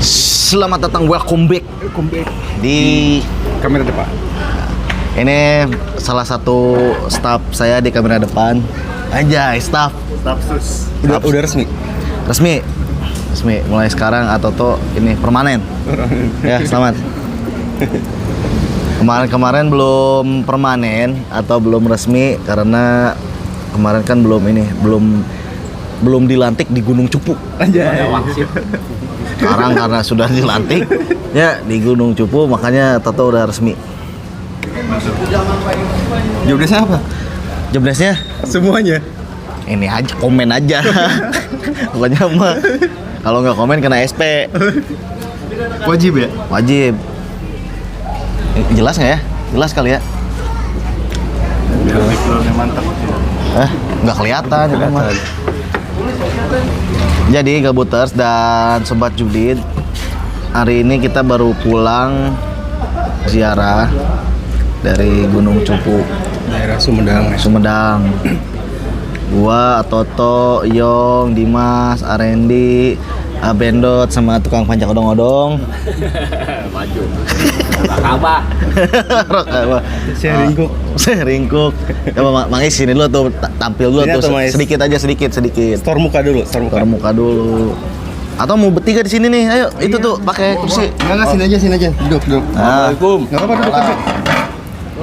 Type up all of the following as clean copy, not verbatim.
Selamat datang, welcome back di Kamera depan. ini salah satu staff saya di kamera depan. Anjay, staff Sus. Staff. Udah resmi. resmi. Mulai sekarang Atoto ini permanen. Ya, selamat. Kemarin belum permanen atau belum resmi karena kemarin kan belum dilantik di Gunung Cupu. Anjay. Sekarang karena sudah dilantik ya di Gunung Cupu, makanya Toto udah resmi. Jobdesknya apa? Jobdesknya Semuanya. ini aja, komen aja. Pokoknya mah kalau nggak komen kena SP. Wajib ya? Wajib. Jelas nggak ya? Jelas kali ya? Backgroundnya mantap. Nggak kelihatan juga mah. Jadi Gabuters dan Sobat Judit, hari ini kita baru pulang ziarah dari Gunung Cupu, Daerah Sumedang. Sumedang. Gua, Toto, Yong, Dimas, Arendi, Abendot sama tukang panjat odong-odong. Maju. Rakabah. Rakabah. Ringkuk. Ringkuk. Coba Mang Is sini dulu tuh, tampil dulu Sini tuh atau, Mas? sedikit. Store muka dulu, store muka. Taruh muka dulu. Atau mau bertiga di sini nih? Ayo, itu tuh pakai kursi. Enggak, sini aja. Duduk. Assalamualaikum. Enggak apa-apa, duduk.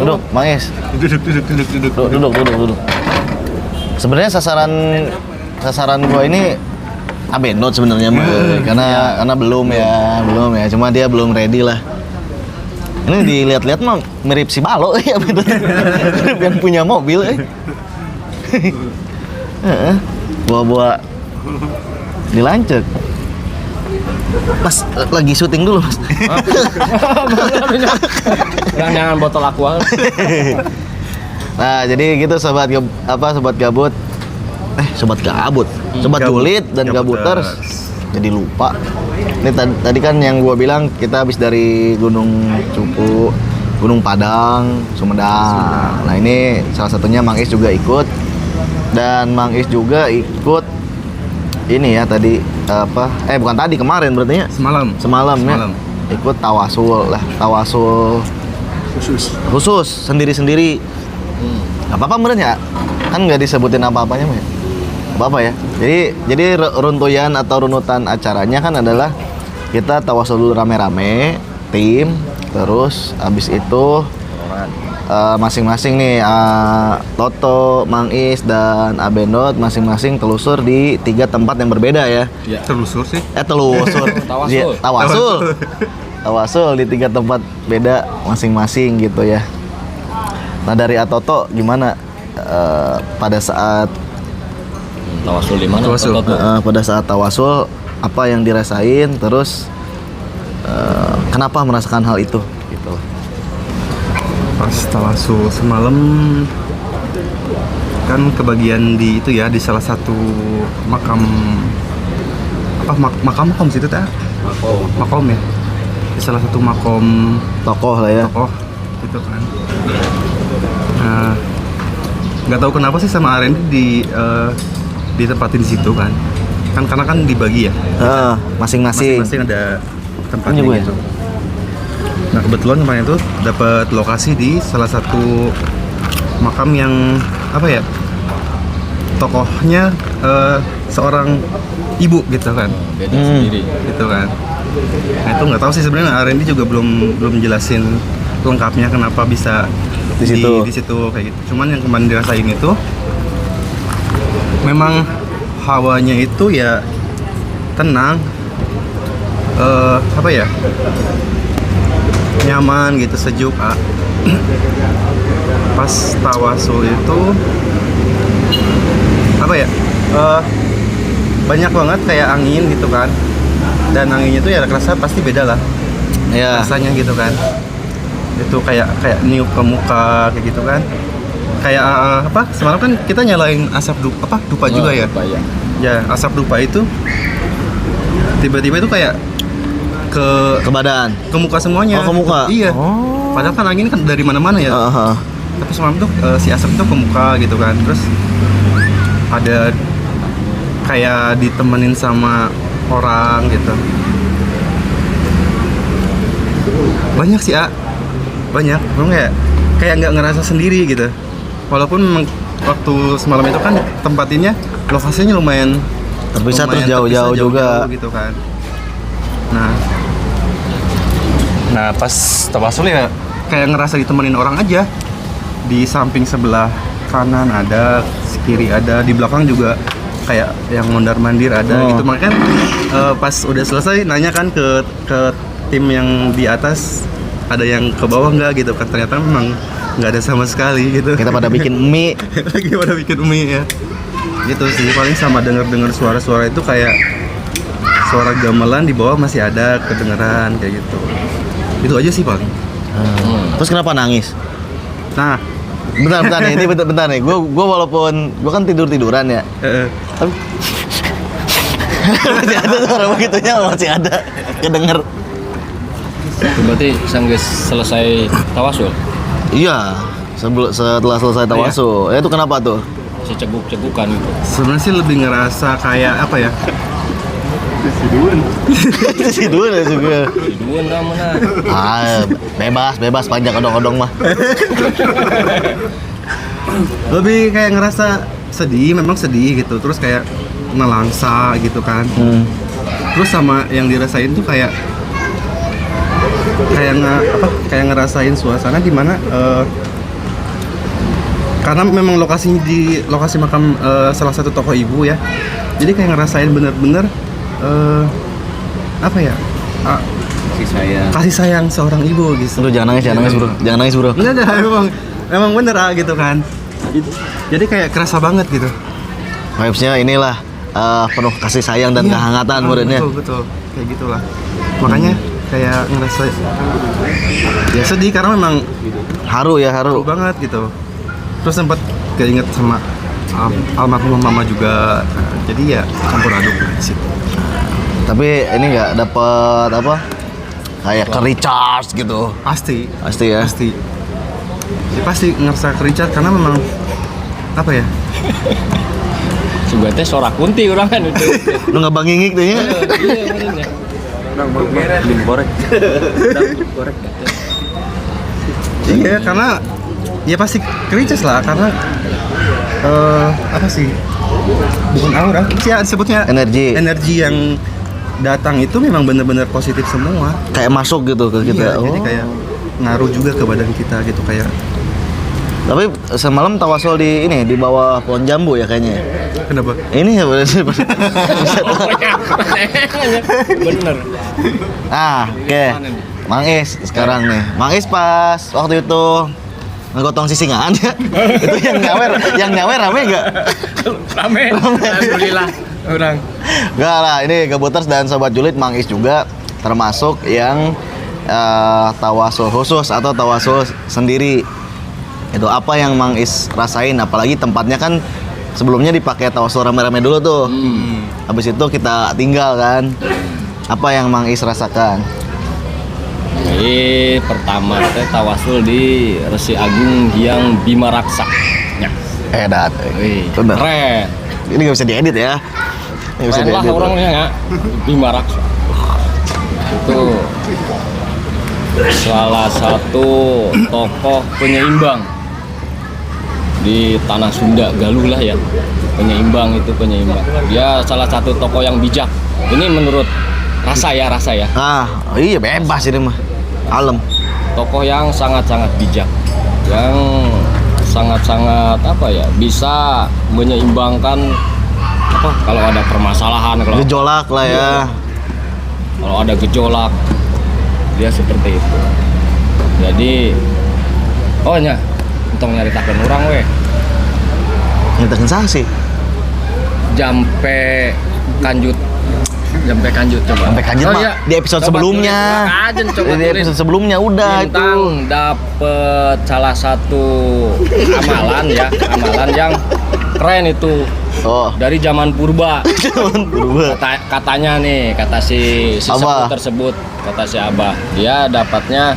Duduk, Mang Is. Duduk. Sebenarnya sasaran gua ini Abendot sebenarnya mah, karena belum ya. Cuma dia belum ready lah. Ini dilihat-lihat mah mirip si Balo ya, Abendot. Mirip yang punya mobil. Bawa dilancek. Mas, lagi syuting dulu, Mas. Jangan botol aqua. Nah, jadi gitu sobat gabut. Sobat Julid dan Gabuters. Jadi lupa. Ini tadi kan yang gua bilang kita habis dari Gunung Cupu, Gunung Padang, Sumedang. Nah, ini salah satunya Mang Is juga ikut. Dan Mang Is juga ikut ini ya tadi kemarin berarti ya? Semalam ya. Ikut tawasul khusus sendiri-sendiri. Gak apa-apa bener ya? Kan nggak disebutin apa-apanya ya? Apa ya? Jadi runtuyan atau runutan acaranya kan adalah kita tawasul dulu rame-rame, tim, terus abis itu masing-masing nih Toto, Mang Is dan Abendot masing-masing telusur di 3 tempat yang berbeda ya. Telusur sih. Telusur. Tawasul di 3 tempat beda masing-masing gitu ya. Nah, dari Atoto gimana pada saat Tawasul di mana? pada saat tawasul apa yang dirasain, terus kenapa merasakan hal itu gitu. Pas tawasul semalam kan kebagian di itu ya, di salah satu makam situ teh. Makom ya. Di salah satu makom Tokoh lah ya. tokoh gitu kan. Nah, nggak tahu kenapa sih sama Arendi ditempatin di situ kan karena kan dibagi ya, masing-masing ada tempatnya Ini gue. gitu. Nah, kebetulan kemarin itu dapat lokasi di salah satu makam yang tokohnya seorang ibu gitu kan. Beda sendiri. Gitu kan. Nah, itu nggak tahu sih sebenarnya, Arendi juga belum jelasin lengkapnya kenapa bisa Di situ. di situ kayak gitu. Cuman yang kemarin dirasain itu memang hawanya itu ya tenang, nyaman gitu, sejuk. Pas tawasul itu banyak banget kayak angin gitu kan, dan anginnya tuh ya kerasa pasti beda lah Ya. rasanya gitu kan. Itu kayak niup ke muka kayak gitu kan. Kayak semalam kan kita nyalain asap dupa juga ya. Ya, asap dupa itu tiba-tiba itu kayak ke badan. ke muka semuanya. Oh, ke muka? Iya. Oh. Padahal kan angin kan dari mana-mana ya. Tapi semalam tuh si asap itu ke muka gitu kan. Terus ada kayak ditemenin sama orang gitu. Banyak sih, banyak. Memang kayak nggak ngerasa sendiri gitu. Walaupun memang waktu semalam itu kan tempatinnya lokasinya lumayan Terpisah terus terpisah jauh-jauh juga. gitu kan. Nah pas tawasul ya kayak ngerasa ditemenin orang aja. Di samping sebelah kanan ada, kiri ada, di belakang juga kayak yang mondar-mandir ada gitu. Makanya pas udah selesai nanya kan ke tim yang di atas ada yang ke bawah nggak gitu kan, ternyata memang nggak ada sama sekali gitu. Kita pada bikin mie. Lagi pada bikin mie ya gitu sih. Paling sama dengar suara-suara itu kayak suara gamelan di bawah masih ada kedengeran kayak gitu. Itu aja sih paling. Terus kenapa nangis? Nah Bentar nih, ini bentar nih. Gue walaupun gue kan tiduran ya. Tapi masih ada suara begitunya, masih ada kedenger. Berarti sanggeus selesai tawasul. Iya, setelah selesai tawasul. Itu kenapa tuh? Si ceguk-cegukan gitu. sebenarnya sih lebih ngerasa kayak apa ya? Si dua ya juga. Duun dah mana? Bebas panjang odong-odong mah. Lebih kayak ngerasa sedih, memang sedih gitu. Terus kayak nelangsa gitu kan. Terus sama yang dirasain tuh kayak kayak ngerasain suasana di mana karena memang lokasinya di lokasi makam salah satu tokoh ibu ya. Jadi kayak ngerasain bener-bener apa ya? Kasih sayang seorang ibu gitu. Lu jangan nangis bro. Enggak ada, emang bener gitu kan. Jadi kayak kerasa banget gitu. Vibes-nya inilah penuh kasih sayang dan Iya. kehangatan muridnya. Betul, kayak gitulah. Makanya kayak ngerasa ya sedih karena memang Haru seru banget gitu. Terus sempat keinget sama almarhumah mama juga. Nah, jadi ya campur aduk di situ. Tapi ini nggak dapet apa? Kayak ke recharge gitu. Pasti Ya. ya, pasti ngerasa kerichat karena memang apa ya? Juga teh sorak kunti orang kan itu. Lu nggak bangingik tuh ya? Iya benernya. Belum korek. Iya karena ya pasti kerichat lah karena apa sih? Bukan aura, sih ya, sebutnya energi yang datang itu memang benar-benar positif semua. Kayak masuk gitu ke kita. Iya, jadi kayak ngaruh juga ke badan kita gitu kayak. Tapi semalam tawasul di bawah pohon jambu ya kayaknya. Kenapa? Ini ya bener. Bener. Oke. Mang Is sekarang nih. Mang Is pas waktu itu ngegotong sisingan ya. Itu yang nyawer rame enggak? Rame. Alhamdulillah. Orang. Enggak lah, ini Gabuters dan Sobat Julid Mang Is juga termasuk yang tawasul khusus atau tawasul sendiri. Itu apa yang Mang Is rasain, apalagi tempatnya kan sebelumnya dipakai tawasul rame-rame dulu tuh. Habis itu kita tinggal kan. Apa yang Mang Is rasakan? Jadi pertama teh tawasul di Resi Agung Hyang Bima Raksa. Ya. Dat. Wih, Bener. keren. Ini nggak bisa diedit ya. Nggak bisa Keren lah diedit. orangnya ya. Bima Raksa. Itu salah satu tokoh penyeimbang di tanah Sunda, Galuh lah ya. Penyeimbang. Dia salah satu tokoh yang bijak. Ini menurut rasa ya. Iya bebas ini mah. Alam. Tokoh yang sangat-sangat bijak, yang sangat-sangat bisa menyeimbangkan kalau ada permasalahan, Gejolak lah ya. kalau ada gejolak, dia seperti itu. Jadi entong nyaritakeun urang we Nyatakan sanksi. Jampe kanjut coba. Sampai kanjut mah di episode Coba sebelumnya. tulis, coba Di tulis. episode sebelumnya udah Bintang itu. dapet salah satu amalan yang keren itu Oh. dari zaman purba. Berubah. Katanya nih, kata si Abah. sepuh tersebut, kata si Abah, dia dapatnya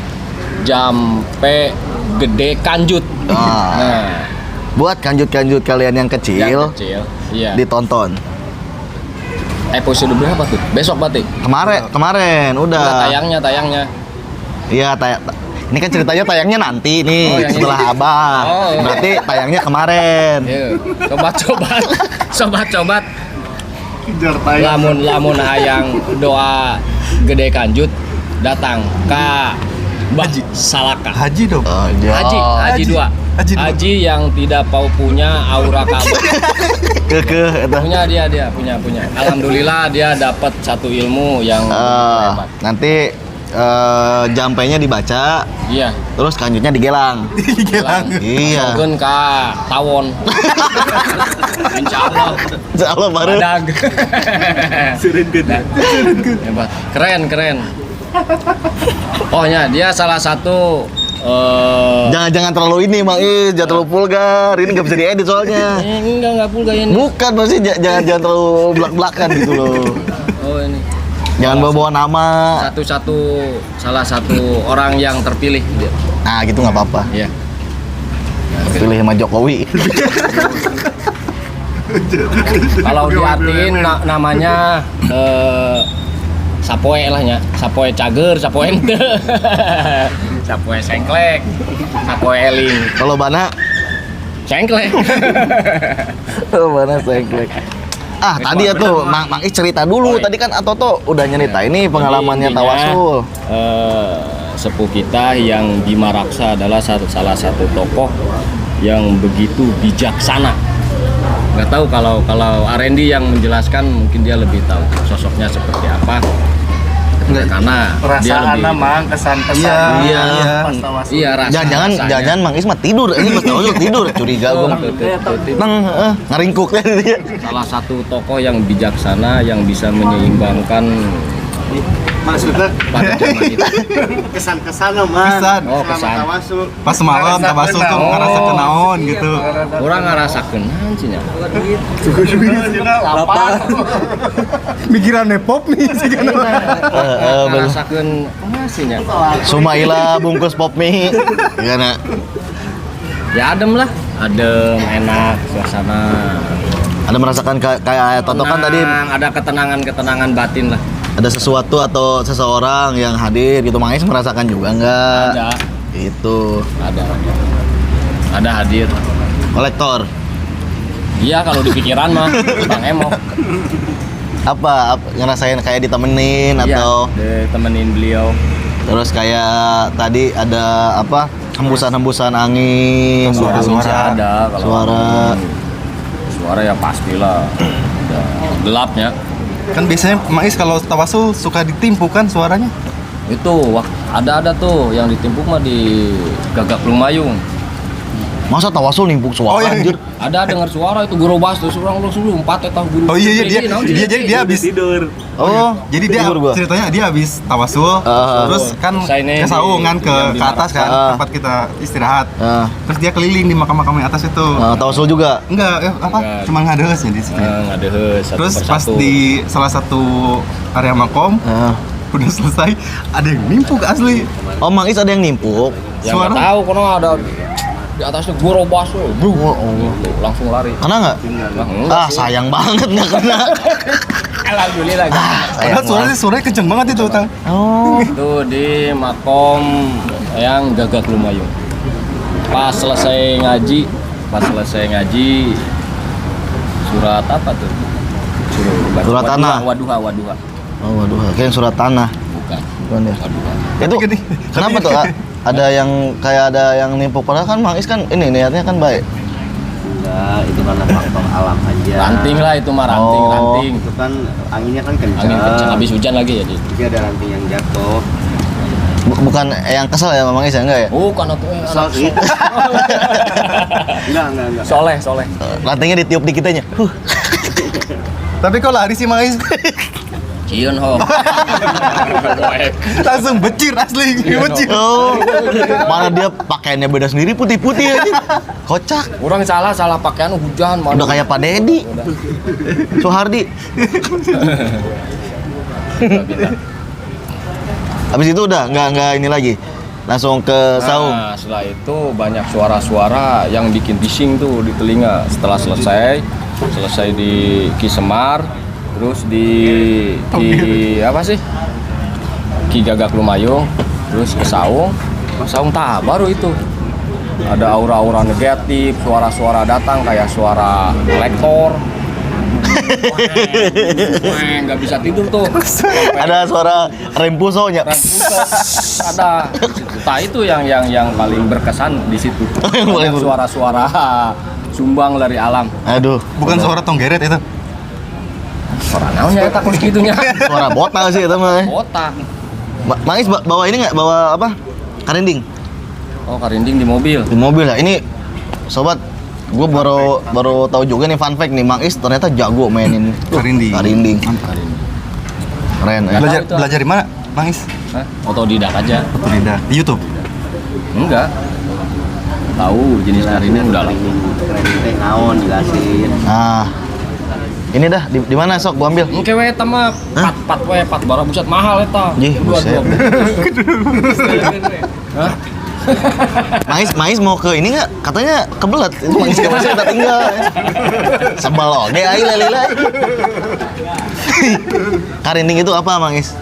jampe gede kanjut. Nah, Buat kanjut-kanjut kalian yang yang kecil, kecil, iya. ditonton. Episode berapa tuh? Besok berarti? Kemarin Udah udah. tayangnya. Iya, ini kan ceritanya tayangnya nanti nih, Oh, yang setelah ini. Abah. Oh. Berarti tayangnya kemarin. Iya. Sobat-sobat, sobat-sobat. Kejar tayang. Lamun hayang doa gede kanjut datang ka Mbah Salaka. Haji dong. Oh, iya. Haji Haji. dua. Haji dua. Haji yang tidak punya aura kabur. Kekeh eta. Punya dia punya. Alhamdulillah dia dapat satu ilmu yang hebat. Nanti jampainya dibaca, Iya. terus kanjutnya digelang. Gelang. Iya. Sogen ka tawon. Insya Allah. Insya Allah baru. Badag. Seren gede. Hebat. Keren. Oh ya, dia salah satu Jangan terlalu ini, Mang Is, jangan terlalu vulgar. Ini nggak bisa diedit soalnya. enggak pulga ini. Bukan, maksudnya jangan terlalu belak-belakan gitu loh. Oh ini. Jangan bawa nama. Salah satu orang yang terpilih dia. Nah, gitu nggak apa-apa. Iya. Pilih sama Jokowi. Kalau diartiin namanya sapoe lah nya. Sapoe cager, sapoe ente. Sapoe sengklek, sapoe eling. Kalau Bana, Sengklek. Bana sengklek. Tadi ya tuh, Mang Is cerita dulu. Oh, iya. Tadi kan Atoto udah nyerita ini pengalamannya Jadi intinya, tawasul. Sepuh kita yang Bima Raksa adalah salah satu tokoh yang begitu bijaksana. Nggak tahu kalau Arendi yang menjelaskan mungkin dia lebih tahu sosoknya seperti apa. Karena dia Perasaan lebih Mang, kesan-kesan. Iya. Pas tawasul. Iya rasa. Jangan Mang Is mah tidur. Ini pas tawasul tidur. Curiga gua. Nang ngaringkuk kan dia. Salah satu tokoh yang bijaksana yang bisa menyeimbangkan Maksudnya pada zaman itu. kesan-kesan man. Kesan. Oh, kesan. Tawasul. Pas malam tawasul tuh Oh. ngerasa kenaon gitu. Orang ngerasakeun naon sih nya. Mikiran pop nih sih kan. Ngerasakeun kumaha sih nya. Sumaila bungkus pop mie. Gimana? Ya adem lah, enak suasana. Ada merasakan kayak Toto kan tadi Tenang, ada ketenangan batin lah. ada sesuatu atau seseorang yang hadir gitu. Mang Is merasakan juga enggak? Ada, Itu ada hadir. kolektor. Iya kalau di pikiran mah Bang Emo. Apa ngerasain kayak ditemenin atau ditemenin beliau. terus kayak tadi ada apa hembusan-hembusan angin, Suara ada kalau suara. suara ya pastilah. Udah gelapnya. Kan biasanya Mais kalau tawasul suka ditimpuk kan suaranya. Itu ada tuh yang ditimpuk mah di Gagak Lumayung. Masa tawasul nimpuk suara Oh, iya. anjir? Ada dengar suara itu gerobas tuh orang langsung empat tahu guru. Oh iya dia habis Tidur. Oh, jadi dia tidur gua. ceritanya dia habis tawasul terus kan Selesai ke saung kan yang ke atas kan Ah. tempat kita istirahat. Ah, Terus dia keliling di makam-makam yang atas itu. tawasul juga. Enggak, apa? Enggak. Cuma ngadeusnya di situ. Ngadeheus satu Terus pas persatu. di salah satu area makom Ah. udah selesai ada yang nimpuk asli. Oh, Mang Is ada yang nimpuk. yang nggak suara. tahu kono ada di atasnya gerobas tuh. Oh, oh. Langsung lari. Kena nggak? Nah, enggak sih. Sayang banget nggak kena. Alhamdulillah. Padahal suaranya kenceng banget itu, Tang. Oh. Itu di makom yang Gagak Lumayung. Pas selesai ngaji surat apa tuh? Surat tanah. Waduha. Oh, waduh, kayak surat tanah. Bukan. Bukan ya? Waduha. Itu Tapi gini, kenapa tuh? Ada yang kayak ada yang nimpuk padahal kan Mang Is kan ini niatnya kan baik. Enggak, itu karena faktor alam aja. Ranting lah itu mah ranting. Itu kan anginnya kan kencang. Angin kencang habis hujan lagi jadi. Jadi ada ranting yang jatuh. Bukan yang kesel ya Mang Is ya enggak ya? Bukan atuh. Kesal sih. Enggak. Soleh. Rantingnya ditiup dikit aja. Tapi kok lari sih Mais? Cieun ho. Langsung becir asli, becir. Oh. Mana dia pakaiannya beda sendiri putih-putih aja. Kocak. Orang salah pakaian hujan Udah kayak Pak Dedi. Soehardi. Habis itu udah nggak ini lagi. Langsung ke saung. Nah, setelah itu banyak suara-suara yang bikin bising tuh di telinga. Setelah selesai di Ki Semar, terus di Ki apa sih? Ki Gagak Lumayung. terus ke saung tak baru itu ada aura-aura negatif, suara-suara datang kayak suara lektor. Wah, nggak bisa tidur tuh. Ada suara rempusonya. Ada. Nah itu yang paling berkesan di situ. Yang paling Suara-suara sumbang dari alam. Aduh, Bukan suara tonggeret itu. Suara naonnya eta kudu kitunya. suara botak sih itu mah. Botak. Mangis bawa ini nggak? Bawa apa? Karinding. Oh, karinding di mobil. Di mobil ya. Ini sobat, gue baru tahu juga nih fun fact nih, Mang Is ternyata jago mainin Karinding. Karinding. Keren ya. Belajar di mana, Mang Is? Hah? Otodidak aja. Otodidak. Di YouTube. Enggak. Tahu jenis karinding udah lah. Keren teh naon jelasin. Nah, ini dah di mana sok gua ambil? Engke we eta mah pat bara buset mahal eta. Jih, buset. Hah? Mais mau ke ini nggak? Katanya kebelet. Itu Mang Is nggak masih kita tinggal. Sebel oge ai lelila. Karinding itu apa, Mang Is?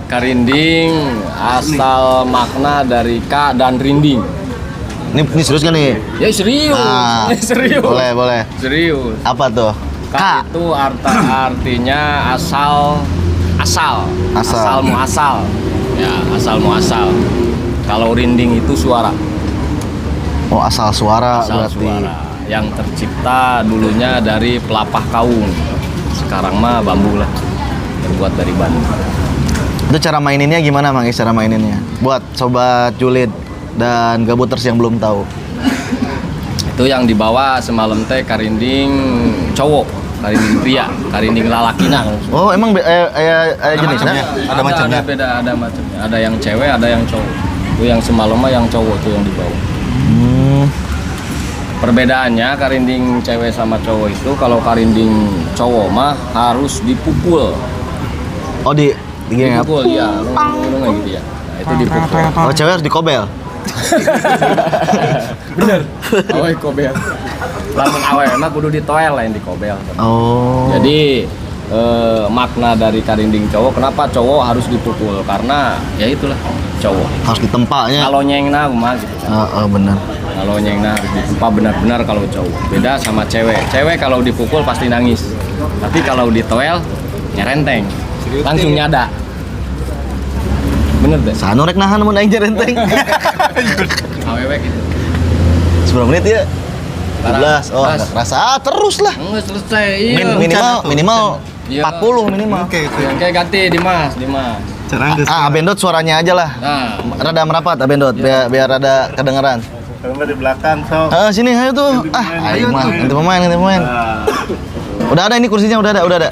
Karinding asal makna dari ka dan rinding. Ini serius kan nih? Ya serius. Ah, serius. Boleh. Serius. Apa tuh? Ka itu artinya asal. Asal. Ya, asal muasal. Kalau rinding itu suara. Oh, asal suara Asal berarti. suara yang tercipta dulunya dari pelapah kaung. Sekarang mah bambu lah. Terbuat dari bambu. Itu cara maininnya gimana, Mang Is? Cara maininnya buat sobat julid dan gabuters yang belum tahu. Itu yang dibawa semalam teh karinding cowok, karinding pria, karinding lalakina. Oh, emang jenisnya? Ada macamnya. Ada macamnya. Ada yang cewek, ada yang cowok. Itu yang semalam mah yang cowok tuh yang dibawa. Perbedaannya karinding cewek sama cowok itu, kalau karinding cowok mah harus dipukul. Oh, digengap. Dipukul ya, kayak gitu ya. Nah, itu dipukul. Oh, cewek harus dikobel. Bener. Awe kobel. Lamun awe mah kudu ditoel lain dikobel. Oh. Jadi makna dari karinding cowok, kenapa cowok harus dipukul? Karena ya itulah cowok. Harus ditempaknya. Kalau nyengna mah gitu. Benar. Kalau nyengna harus ditempa benar-benar kalau cowok. Beda sama cewek. Cewek kalau dipukul pasti nangis. Tapi kalau ditoel nyerenteng. Langsung nyada. Bener deh. Sanu rek nahan mun aing jerenteng. Awewe gitu. 10 menit ya. 12. Oh, Pas. rasa terus lah. Enggak selesai. Iya. Minimal Iya. 40 minimal. Oke. Oke, ganti Dimas. Cara Abendot suaranya aja lah. Nah, Rada merapat Abendot biar rada kedengeran. Kalau di belakang so. Sini ayo tuh. Ayo mah, ganti pemain. Nah, Udah ada ini kursinya, udah ada.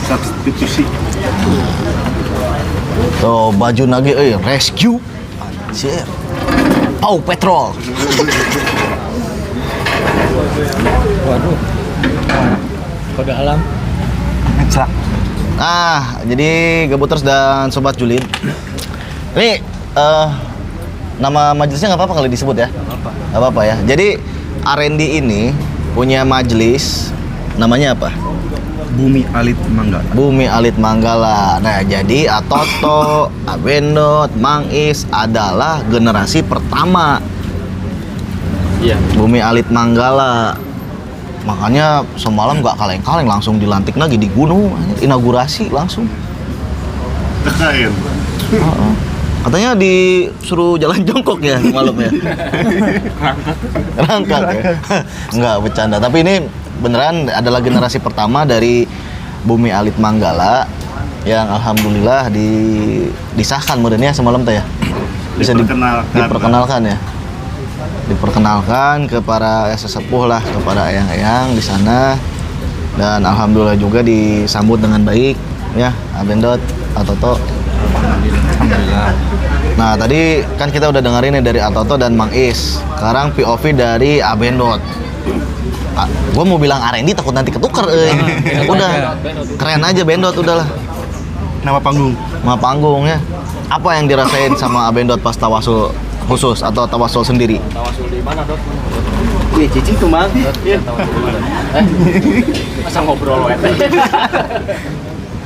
substitusi. Tuh baju nage rescue. Siap. Pau Patrol. waduh. Kode alam. Ngecak. Jadi gabuters dan sobat julid. Ini nama majelisnya nggak apa-apa kali disebut ya? Nggak apa-apa ya. Jadi R&D ini punya majelis, namanya apa? Bumi Alit Manggala. Bumi Alit Manggala. Nah, jadi Atoto, Abendot, Mang Is adalah generasi pertama Iya. Bumi Alit Manggala. Makanya semalam nggak kaleng-kaleng, langsung dilantik lagi di gunung, inaugurasi langsung. Keren. Katanya disuruh jalan jongkok ya malam ya. Rangkat ya. Enggak bercanda, tapi ini beneran adalah generasi pertama dari Bumi Alit Manggala yang alhamdulillah disahkan modelnya semalam teh ya. Bisa diperkenalkan ya. Diperkenalkan ke para sesepuh lah, kepada eyang-eyang di sana, dan alhamdulillah juga disambut dengan baik ya Abendot, Atoto. Alhamdulillah. Nah, tadi kan kita udah dengerin nih dari Atoto dan Mang Is. Sekarang POV dari Abendot. Gue mau bilang R&D takut nanti ketuker. Udah, keren aja Bendot udahlah. Nama panggung. Nama panggungnya. Apa yang dirasain sama Abendot pas tawasul khusus atau tawasul sendiri? Tawasul di mana, Dot? Nih, cicing tuh mang. Tawasul di mana? Masa ngobrol we teh?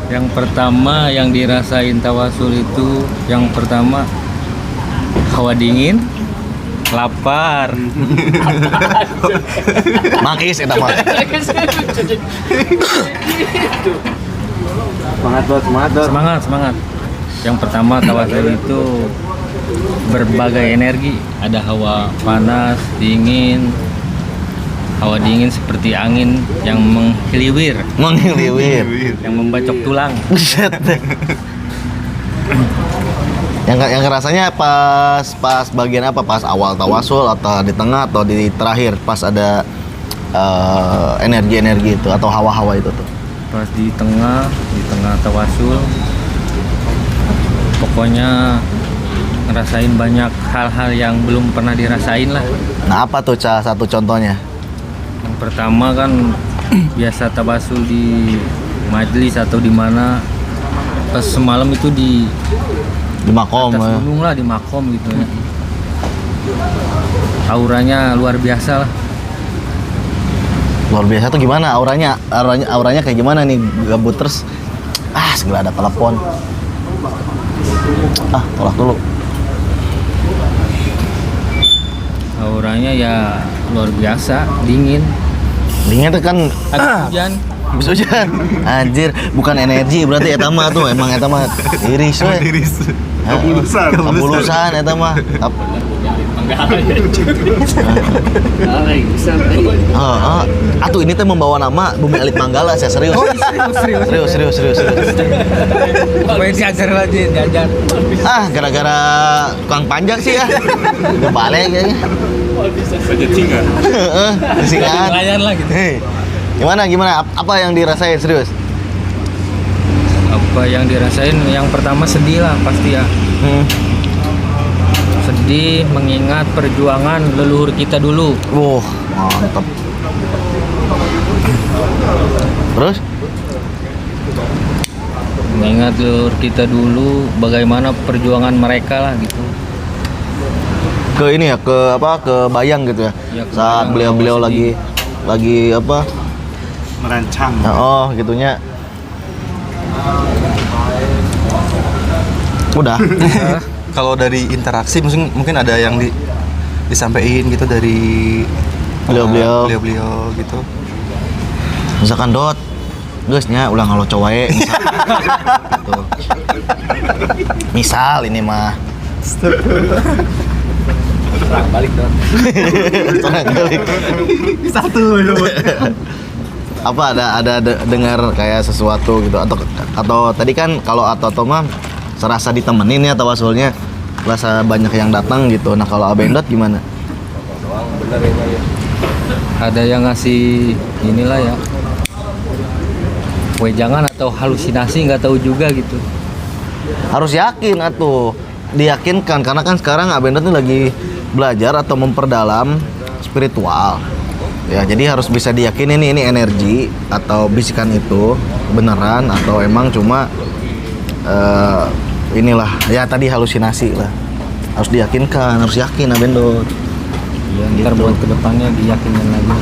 Yang pertama yang dirasain tawasul itu, yang pertama hawa dingin, lapar. Makis eta mah. Semangat bos, semangat bos. Semangat, semangat. Yang pertama tawasul itu berbagai energi, ada hawa panas, dingin. Hawa dingin seperti angin yang menghiliwir, Menghiliwir. yang membacok tulang. Buset. Yang rasanya pas bagian apa? Pas awal tawasul atau di tengah atau di terakhir pas ada energi-energi itu atau hawa-hawa itu tuh. Pas di tengah tawasul, pokoknya ngerasain banyak hal-hal yang belum pernah dirasain lah. Nah, apa tuh satu contohnya? Yang pertama kan biasa tawasul di majelis atau di mana, pas semalam itu di Di makom. atas gunung lah, di makom gitu ya. Auranya luar biasa lah. Luar biasa tuh gimana auranya kayak gimana nih gabut terus segala ada telepon. Tolak dulu. Auranya ya luar biasa, dingin. Dingin tuh kan Ada hujan. bisa hujan. Anjir, bukan energi berarti eta mah tuh emang eta mah iris we. Iris. Kebulusan. Kebulusan eta mah. Atuh ini teh membawa nama Bumi Elit Manggala, saya serius. Serius. Supaya diajar lagi, diajar. Gara-gara Kang Panjang sih ya. Udah balik kayaknya. Disingan. Layan lah gitu. Hei, gimana? Apa yang dirasain serius? Apa yang dirasain? Yang pertama sedih lah pasti ya. Sedih mengingat perjuangan leluhur kita dulu. Mantap. Terus? Mengingat leluhur kita dulu, bagaimana perjuangan mereka lah gitu. Ke ini ya, ke bayang gitu ya. Ya, ke Saat bayang, beliau sedih. lagi apa? Merancang. Gitunya. Udah. Kalau dari interaksi mungkin ada yang disampaikan gitu dari beliau gitu. Misalkan geusnya ulah ngaloco wae misal. Gitu. Misal ini mah Serang balik dong. Serang balik. Satu. Apa ada dengar kayak sesuatu gitu atau tadi kan kalau atau mah serasa ditemenin ya tawasulnya, rasa banyak yang datang gitu. Nah kalau Abendot gimana? Ada yang ngasih inilah ya, wejangan atau halusinasi, nggak tahu juga gitu. Harus yakin atuh, diyakinkan karena kan sekarang Abendot ini lagi belajar atau memperdalam spiritual. Ya, jadi harus bisa diyakini ini energi atau bisikan itu beneran atau emang cuma inilah ya tadi halusinasi lah. Harus diyakinkan, harus yakin Abendot. Ya, ntar buat kedepannya diyakinin lagi.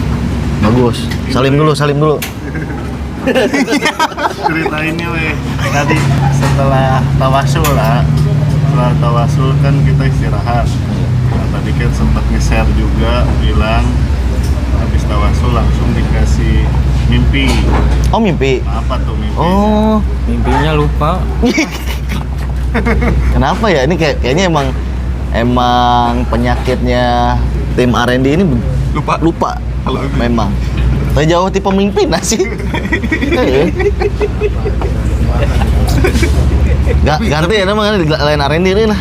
Bagus. Salim dulu. Ceritainnya weh. Tadi setelah tawasul kan kita istirahat. Nah, tadi kan sempat nge-share juga bilang habis tawasul langsung dikasih mimpi. Oh mimpi. Apa tuh mimpi? Oh Mimpinya lupa. kenapa ya ini kayaknya emang penyakitnya tim R&D ini lupa memang. Saya jauh tipe pemimpin sih. Ganti ya namanya lain R&D ini lah.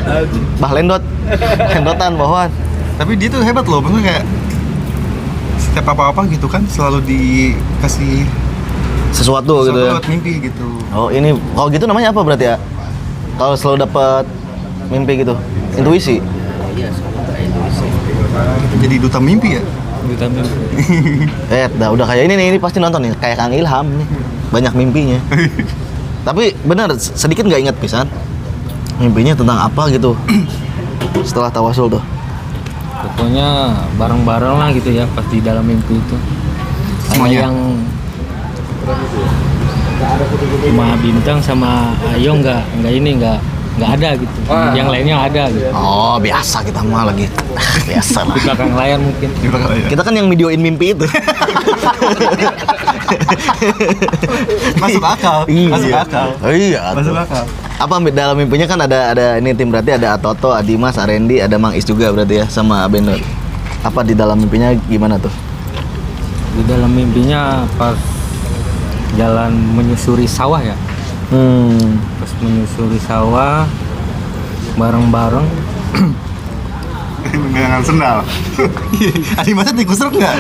Lendotan bawahan. Tapi dia tuh hebat loh, maksudnya kayak setiap apa-apa gitu kan selalu dikasih Sesuatu gitu ya. buat mimpi gitu. Oh ini kalau gitu namanya apa berarti ya? Kalau selalu dapat mimpi gitu, intuisi. Jadi duta mimpi ya. Duta mimpi. Udah kayak ini nih, ini pasti nonton nih, kayak Kang Ilham nih, banyak mimpinya. Tapi benar sedikit nggak ingat pisan mimpinya tentang apa gitu setelah tawasul tuh. Pokoknya bareng-bareng lah gitu ya pas di dalam mimpi itu. Sama Semuanya? yang Cuma Bintang sama Ayo nggak ada gitu. Yang lainnya ada gitu. Oh, biasa kita mah lagi. Biasa lah. Di belakang layar mungkin. Kita kan yang videoin mimpi itu. Masuk akal. Masuk akal. Oh, iya. Masuk tuh. akal. Apa dalam mimpinya kan ada ini tim berarti ada Atoto, Adimas, Arendi, ada Mang Is juga berarti ya sama Abendor. Apa di dalam mimpinya gimana tuh? Di dalam mimpinya pas jalan menyusuri sawah ya. Pas menyusuri sawah bareng-bareng. Dengan sendal. Adi masa dikusruk nggak?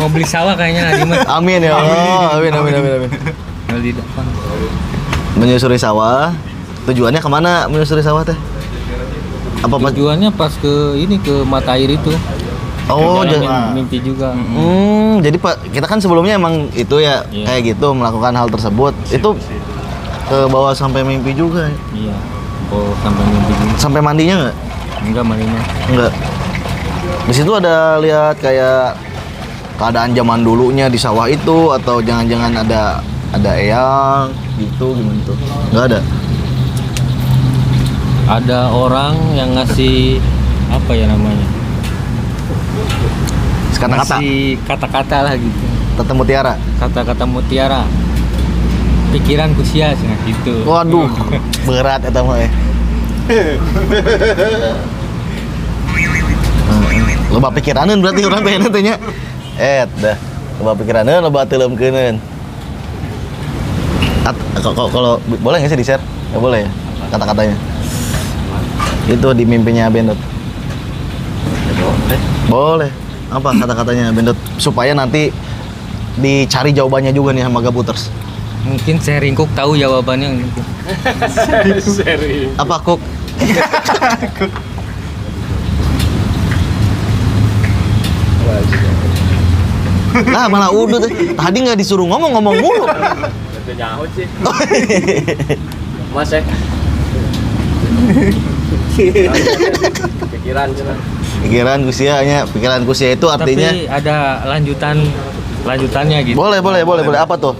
Mau beli sawah kayaknya Dimas. Amin ya Allah. Amin. Mau di depan. Menyusuri sawah. Tujuannya kemana menyusuri sawah teh? Apa pas? Tujuannya pas ke mata air itu. Oh, Mimpi juga. Jadi Pak, kita kan sebelumnya emang itu ya Iya. kayak gitu melakukan hal tersebut. Itu ke bawah sampai mimpi juga. Iya. Oh, sampai mimpi juga. Sampai mandinya nggak? Enggak mandinya. Enggak. Di situ ada lihat kayak keadaan zaman dulunya di sawah itu atau jangan-jangan ada eyang gitu gimana tuh? Enggak ada. Ada orang yang ngasih apa ya namanya? Kata-kata, Ngasih kata-kata lah gitu. Tata Mutiara. Kata-kata mutiara. Pikiranku sia gitu. Waduh, berat eta mah ya. Loba pikiraneun berarti urang teh nantinya. Dah. Loba pikiraneun, loba teuleumkeuneun. Kalau boleh nggak sih di-share? Nggak boleh ya kata-katanya. Itu di mimpinya Bendot. Boleh. Apa kata-katanya Bendot supaya nanti dicari jawabannya juga nih sama Gabuters. Mungkin sharing Cook tahu jawabannya gitu. Apa Kuk? Nah malah udah tuh. Tadi nggak disuruh ngomong mulu. Itu nyaut sih. Mas Pikiran kusia itu artinya. Tapi ada lanjutannya gitu. Boleh. Apa tuh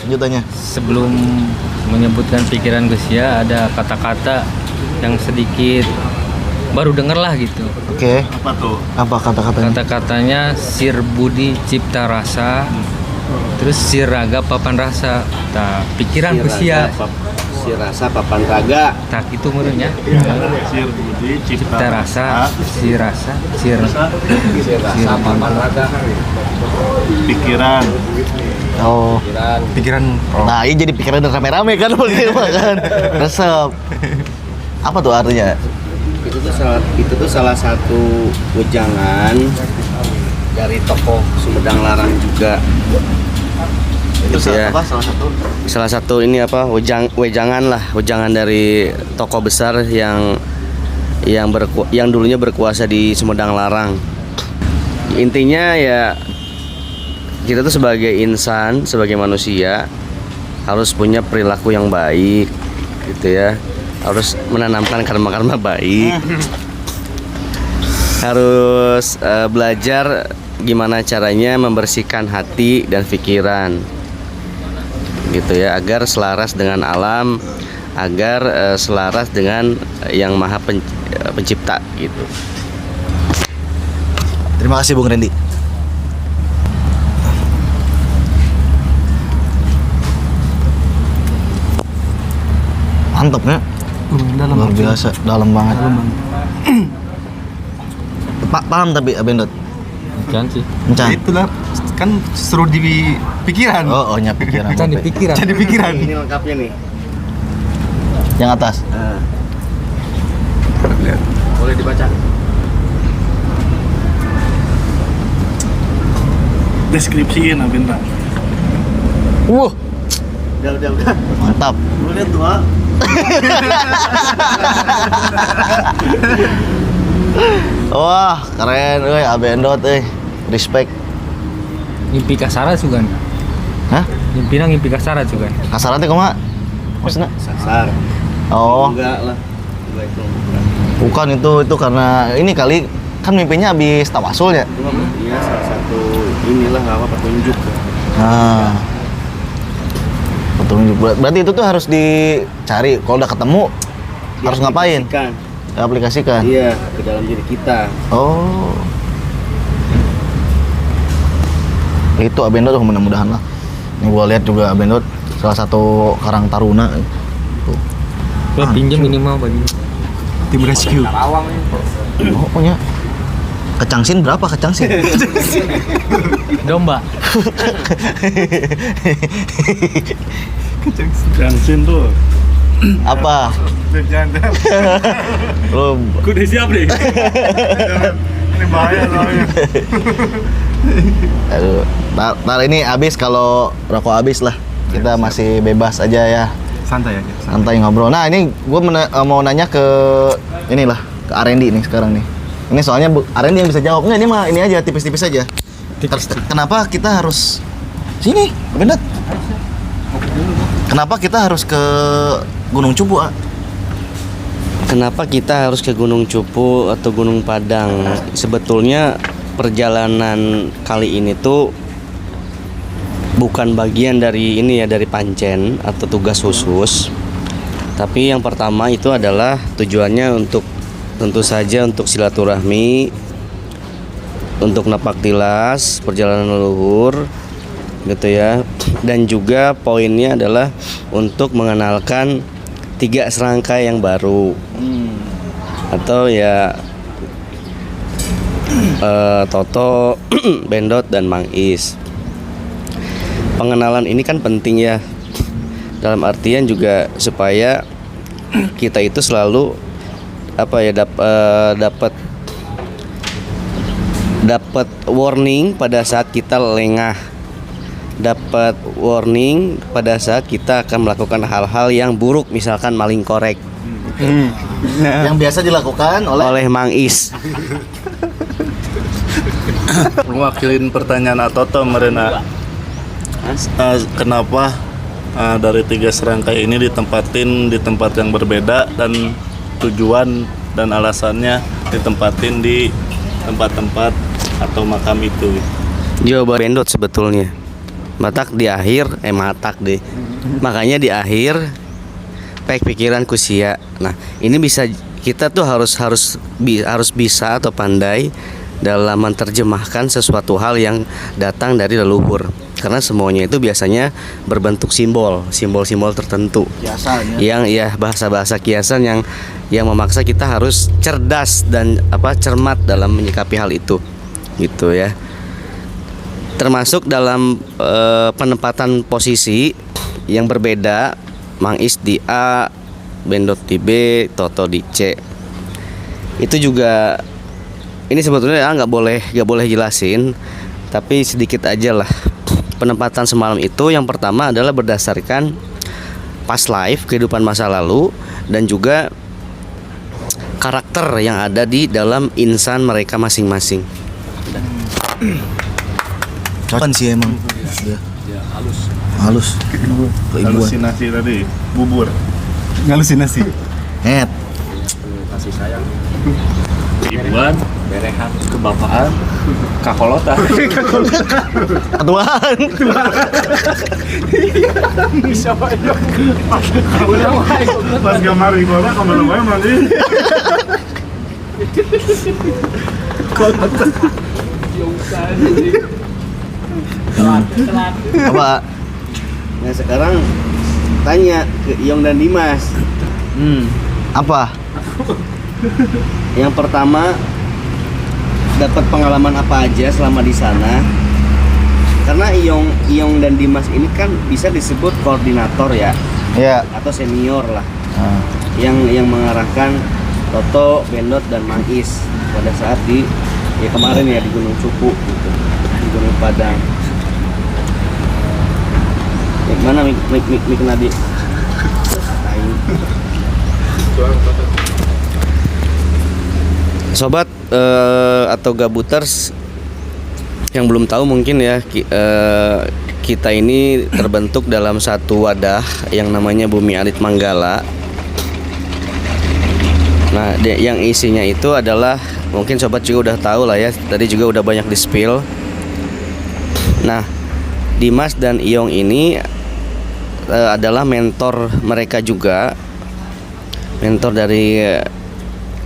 lanjutannya? Sebelum menyebutkan pikiran Gusia ada kata-kata yang sedikit baru denger lah gitu. Oke. Apa tuh? Apa kata-katanya? Kata-katanya sir budi cipta rasa, terus sir raga papan rasa. Pikiran Gusia. Si rasa papan raga. Tak itu menurutnya. Sir budi Cipta rasa, si rasa, sir Si rasa papan raga. pikiran. Oh. Pikiran. Nah, ini jadi pikiran rame-rame kan boleh kan. Resep. Apa tuh artinya? Itu tuh salah satu wejangan dari tokoh Sumedang Larang juga. Itu Gitu ya. apa salah satu? Salah satu ini apa wejangan dari tokoh besar yang dulunya berkuasa di Sumedang Larang. Intinya ya kita tuh sebagai insan, sebagai manusia harus punya perilaku yang baik gitu ya. Harus menanamkan karma-karma baik. Harus belajar gimana caranya membersihkan hati dan pikiran gitu ya, agar selaras dengan alam, agar selaras dengan yang maha pencipta gitu. Terima kasih Bung Randy. Mantap ya. Luar biasa, dalam banget. Paham tapi Abendot. Jangan sih. Encan. Itulah kan seru di pikiran. Oh, nya pikiran. Jangan dipikiran. Jadi pikiran. Ini lengkapnya nih. Yang atas. Lihat. Boleh dibaca. Deskripsiin Abendra. Udah. Mantap. Lu lihat tuh, ah. Wah, keren euy Abendot euy. Respect. Ngimpi kasara juga. Hah? Ngimpi kasara juga. Kasaran teh kumaha? Maksudnya? Sasar. Oh, Enggak lah. Enggak itu. bukan itu karena ini kali kan mimpinya habis tawasul ya. Iya, salah satu inilah apa petunjuk. Nah, Petunjuk. Berarti itu tuh harus dicari. Kalau udah ketemu harus ngapain? Aplikasikan. Iya, ke dalam diri kita. Oh. Itu Abendot tuh mudah-mudahan lah. Ini gua lihat juga Abendot salah satu karang taruna. Tuh. Lo pinjam minimal bagi Tim rescue. Oh, punya. Kecangsin berapa kecangsin? domba. Jansin tuh. Apa? Jangan. Lu Kudu siap nih. Ini bahaya soalnya. aduh. Ntar ini habis kalau rokok habis lah. Kita masih bebas aja ya. Santai aja. Santai ngobrol. Nah, ini gue mau nanya ke inilah, ke R&D nih sekarang nih. Ini soalnya R&D yang bisa jawab. Nggak, ini mah ini aja tipis-tipis aja. Kenapa kita harus sini? Bener. Kenapa kita harus ke Gunung Cupu? Kenapa kita harus ke Gunung Cupu atau Gunung Padang? Sebetulnya perjalanan kali ini tuh bukan bagian dari ini ya, dari pancen atau tugas khusus. Tapi yang pertama itu adalah tujuannya untuk tentu saja untuk silaturahmi, untuk napak tilas perjalanan leluhur gitu ya. Dan juga poinnya adalah untuk mengenalkan 3 serangkai yang baru. Atau ya Toto, Bendot dan Mang Is. Pengenalan ini kan penting ya. Dalam artian juga supaya kita itu selalu apa ya dapat warning pada saat kita lengah, dapat warning pada saat kita akan melakukan hal-hal yang buruk, misalkan maling korek Yang biasa dilakukan oleh Mang Is. Mewakilin pertanyaan Atoto Merena. Kenapa dari 3 serangkai ini ditempatin di tempat yang berbeda dan tujuan dan alasannya ditempatin di tempat-tempat atau makam itu? Jawaban Bendot sebetulnya. Matak di akhir, matak deh. Makanya di akhir pek pikiran kusia. Nah, ini bisa kita tuh harus bisa atau pandai dalam menerjemahkan sesuatu hal yang datang dari leluhur. Karena semuanya itu biasanya berbentuk simbol-simbol tertentu. biasanya. Yang ya bahasa-bahasa kiasan yang memaksa kita harus cerdas dan cermat dalam menyikapi hal itu. Gitu ya. Termasuk dalam penempatan posisi yang berbeda, Mang Is di A, Bendot di B, Toto di C. Itu juga ini sebetulnya nggak boleh jelasin, tapi sedikit aja lah. Penempatan semalam itu yang pertama adalah berdasarkan past life, kehidupan masa lalu, dan juga karakter yang ada di dalam insan mereka masing-masing. Kapan sih emang? Ya, halus. Keibuan. Halusinasi tadi, bubur. Ngalusinasi. Net. Kasih sayang. Keibuan, Berehan, kebapaan, kakolotan. Ketuaan. pas gamari gua kemana wae nanti. Apa? Nah sekarang tanya ke Iyong dan Dimas. Apa? Yang pertama, dapat pengalaman apa aja selama di sana? Karena Iyong dan Dimas ini kan bisa disebut koordinator ya, Ya. atau senior lah, yang mengarahkan Toto, Bendot dan Mang Is pada saat ya kemarin ya di Gunung Cupu gitu, di Gunung Padang. Mana mik Nadi? Sobat atau gabuters yang belum tahu mungkin ya, kita ini terbentuk dalam satu wadah yang namanya Bumi Arit Manggala. Nah, yang isinya itu adalah mungkin sobat juga udah tahu lah ya, tadi juga udah banyak di spill. Nah, Dimas dan Iyong ini adalah mentor mereka juga, mentor dari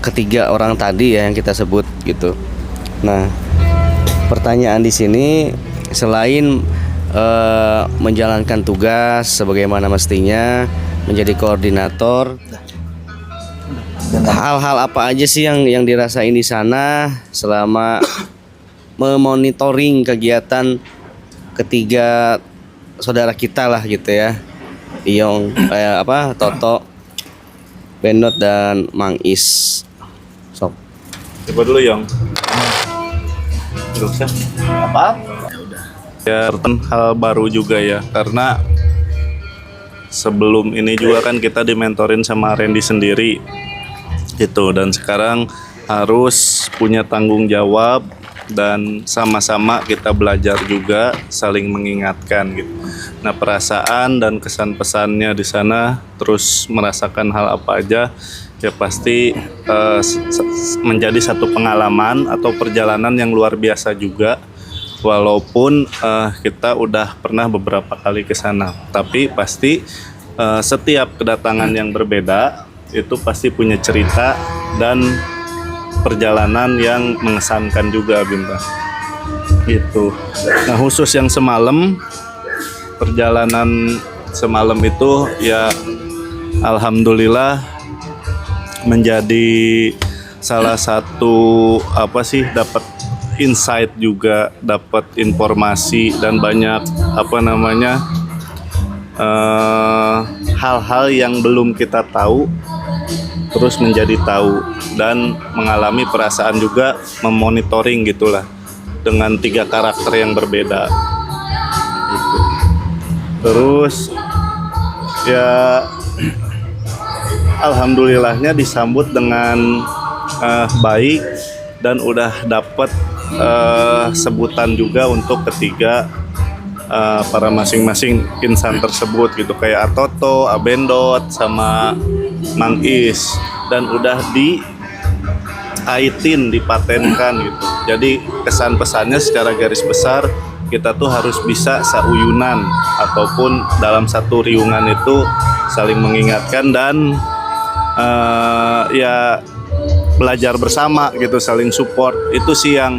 ketiga orang tadi ya yang kita sebut gitu. Nah, pertanyaan di sini selain menjalankan tugas sebagaimana mestinya menjadi koordinator, hal-hal apa aja sih yang dirasain di sana selama memonitoring kegiatan ketiga saudara kita lah gitu ya, Iyong, Toto, Benot dan Mang Is. Sok. Coba dulu Yong. Terus Apa? ya hal baru juga ya, karena sebelum ini juga kan kita dimentorin sama Randy sendiri gitu, dan sekarang harus punya tanggung jawab dan sama-sama kita belajar juga, saling mengingatkan gitu. Nah, perasaan dan kesan pesannya di sana, terus merasakan hal apa aja ya pasti menjadi satu pengalaman atau perjalanan yang luar biasa juga. Walaupun kita udah pernah beberapa kali ke sana, tapi pasti setiap kedatangan yang berbeda itu pasti punya cerita dan perjalanan yang mengesankan juga, Bintang. Gitu. Nah, khusus yang semalam, perjalanan semalam itu ya alhamdulillah menjadi salah satu dapat insight juga, dapat informasi dan banyak hal-hal yang belum kita tahu terus menjadi tahu, dan mengalami perasaan juga memonitoring gitulah dengan 3 karakter yang berbeda gitu. Terus ya alhamdulillahnya disambut dengan baik dan udah dapat sebutan juga untuk ketiga para masing-masing insan tersebut gitu, kayak Toto, Abendot sama Mang Is, dan udah dipatenkan gitu. Jadi kesan pesannya secara garis besar kita tuh harus bisa sauyunan ataupun dalam satu riungan itu saling mengingatkan dan ya belajar bersama gitu, saling support. Itu sih yang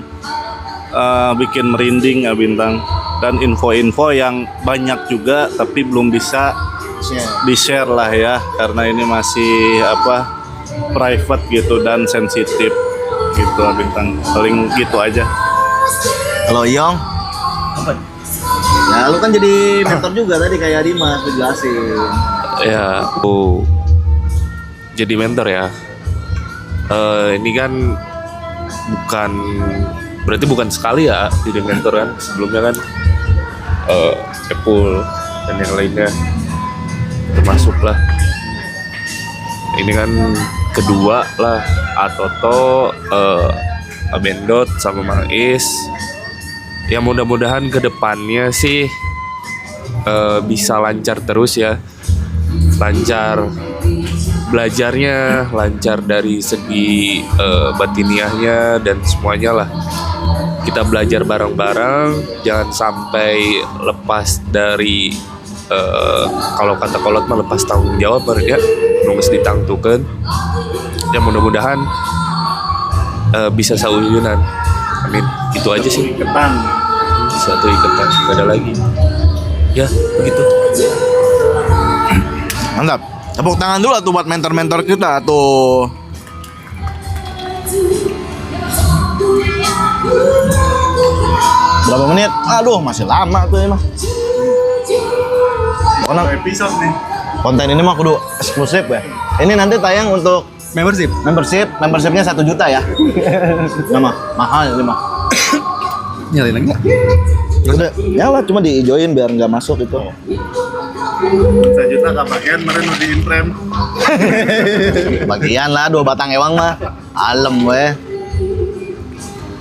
bikin merinding ya, Bintang. Dan info-info yang banyak juga tapi belum bisa di-share lah ya, karena ini masih private gitu dan sensitif gitu, Bintang. Paling gitu aja. Kalau Iyong? Apa? Ya lu kan jadi mentor juga tadi kayak Dimas tuh jelasin. Ya, jadi mentor ya. Ini kan berarti bukan sekali ya jadi mentor kan. Sebelumnya kan Epul dan yang lainnya termasuk lah. Ini kan kedua lah, Atoto, Abendot sama Mang Is. Ya mudah-mudahan kedepannya sih bisa lancar terus ya, lancar belajarnya, lancar dari segi batiniahnya dan semuanya lah. Kita belajar bareng-bareng, jangan sampai lepas dari kalau kata kolot mah lepas tanggung jawab ya, nunggu ditangtukan. Ya mudah-mudahan bisa sauyunan. Amin. Itu aja sih. Satu ikatan, gak ada lagi. Ya begitu. Mantap. Tepuk tangan dulu tuh buat mentor-mentor kita tuh. Berapa menit? Aduh, masih lama tuh ini mah. Episode nih. Konten ini mah kudu eksklusif ya. Ini nanti tayang untuk membershipnya 1 juta ya. Nama mahal ini mah. Nyalain lagi nggak? Udah, nyala cuma diijoin biar nggak masuk itu. 1 juta gak bagian, meren udah di-imprem. Bagian lah 2 batang ewang mah. Alem weh.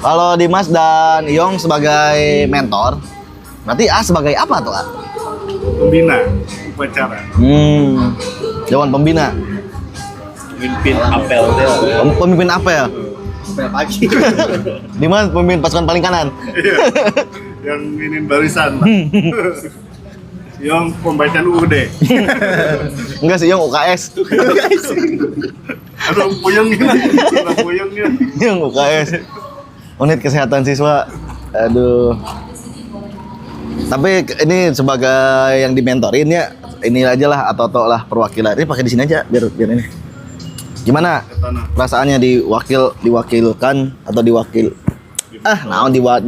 Kalau Dimas dan Iyong sebagai mentor, berarti A sebagai apa tuh A? Pembina upacara. Dewan pembina. Pemimpin apel dia. Pemimpin apel. Apel pagi. Dimas pemimpin pasukan paling kanan. Iya. Yang inin barisan lah. Yang pembacaan UUD. Enggak sih, yang UKS. Aduh, puyengnya. Yang UKS. Unit Kesehatan Siswa. Aduh. Tapi ini sebagai yang dimentorin ya, ini aja lah atau lah perwakilan. Ini pakai di sini aja biar ini. Gimana perasaannya diwakilkan atau diwakil?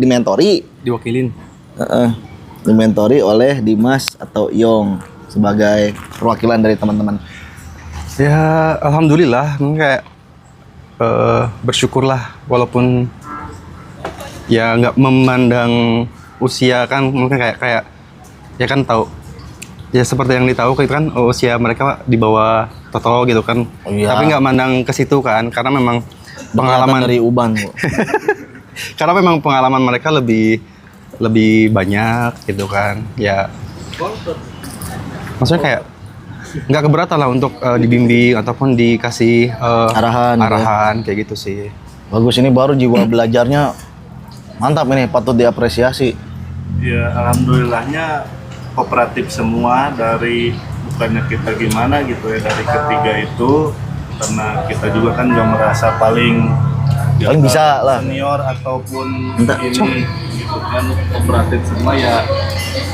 dimentori. Diwakilin. Dimentori oleh Dimas atau Iyong sebagai perwakilan dari teman-teman. Ya, alhamdulillah, mungkin kayak bersyukurlah walaupun ya nggak memandang usia kan, mungkin kayak ya kan tahu ya seperti yang ditahu itu kan usia mereka di bawah Toto gitu kan. Oh, iya. Tapi nggak mandang ke situ kan, karena memang pengalaman dari Uban. karena memang pengalaman mereka lebih banyak gitu kan ya, maksudnya kayak nggak keberatan lah untuk dibimbing ataupun dikasih arahan kayak gitu sih. Bagus, ini baru jiwa belajarnya mantap, ini patut diapresiasi. Ya, alhamdulillahnya kooperatif semua, dari bukannya kita gimana gitu ya, dari ketiga itu, karena kita juga kan nggak merasa paling bisa lah senior ataupun Entah, ini gitu kan, kooperatif semua ya,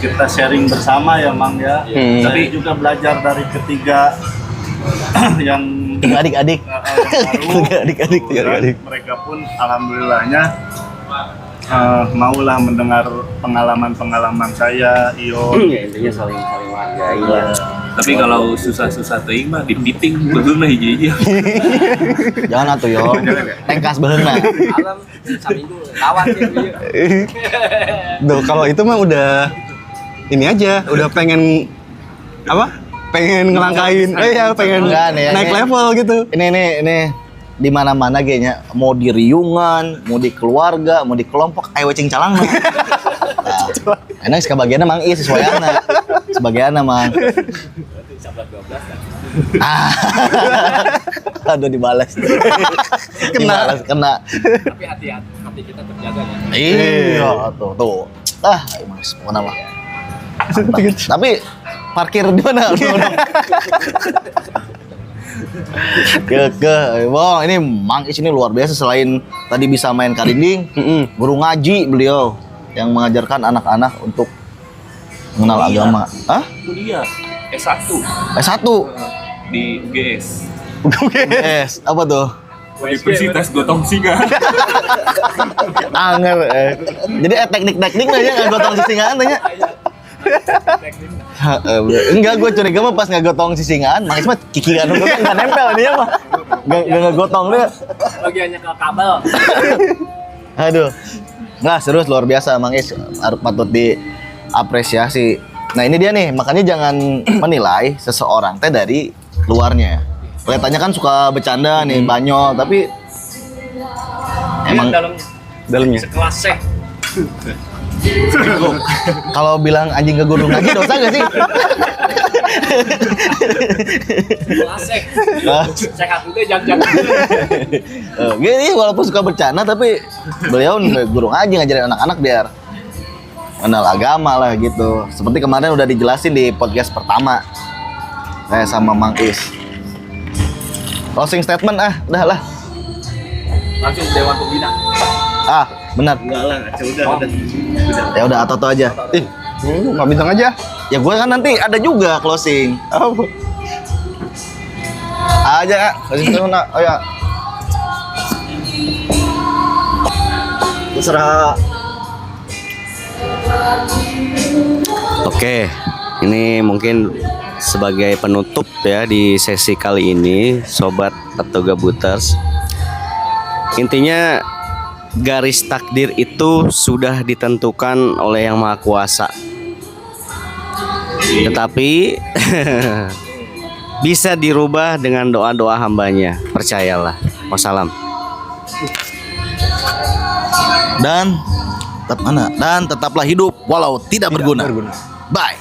kita sharing bersama ya Mang ya. Tapi juga belajar dari ketiga yang adik-adik. Adik-adik. Mereka pun alhamdulillahnya maulah mendengar pengalaman saya, Ya intinya saling menghargai lah. Tapi kalau susah-susah teuing mah dipiting beheuna hiji-hiji. Jangan atuh yo. Tengkas beheuna. Alam saminggu lawan ya. Duh, kalau itu mah udah ini aja, udah pengen apa? Pengen ngelangkain, pengen Enggak, nih, naik ini- level gitu. Ini di mana-mana kayaknya, mau di riungan, mau di keluarga, mau di kelompok, ayo cing calang mah. Nah, enak sebagiannya Mang Is sesuaiana. Sebagiannya Mang. Aduh dibalas. Dibalas, kena. Tapi hati kita terjaga ya. Iya, tuh. Mas, mana mah. Tapi parkir di mana? Wow, ini Mang Is ini luar biasa. Selain tadi bisa main karinding, guru ngaji beliau yang mengajarkan anak-anak untuk mengenal agama. Hah? Kuliah S1 S1. di UGS. Yes, apa tuh? Universitas Gotong Singa. Anger. Jadi teknik-tekniknya aja nggak gotong sisingaan tanya. Enggak, gue curiga mah pas ngegotong sisingaan, Mang Is mah kikian nggak nempel dia mah. Nggak ngegotong dia. Bagiannya ke kabel. Aduh. Nggak, serius luar biasa Mang Is, patut diapresiasi. Nah ini dia nih, makanya jangan menilai seseorang teh dari luarnya. Kelihatannya kan suka bercanda nih, banyol, tapi emang Dalamnya. Sekelas seh. kalau bilang anjing ke gunung ngaji dosa gak sih? Sekelas seh. Sehat dulu jangan. Gini walaupun suka bercanda tapi beliau guru ngaji ngajarin anak-anak biar kenal agama lah gitu. Seperti kemarin udah dijelasin di podcast pertama saya sama Mang Is. Closing statement udah lah. Langsung Dewan Pembina. Benar. enggak lah, udah. Ya udah atau aja. Nggak bintang aja. Ya gue kan nanti ada juga closing. Apa? Aja closing statement. Oh ya. Terserah. Oke, ini mungkin sebagai penutup ya di sesi kali ini, sobat atau gabuters. Intinya garis takdir itu sudah ditentukan oleh Yang Maha Kuasa. Tetapi bisa dirubah dengan doa-doa hambanya. Percayalah. Wassalam. Dan tetaplah hidup walau tidak berguna. Bye.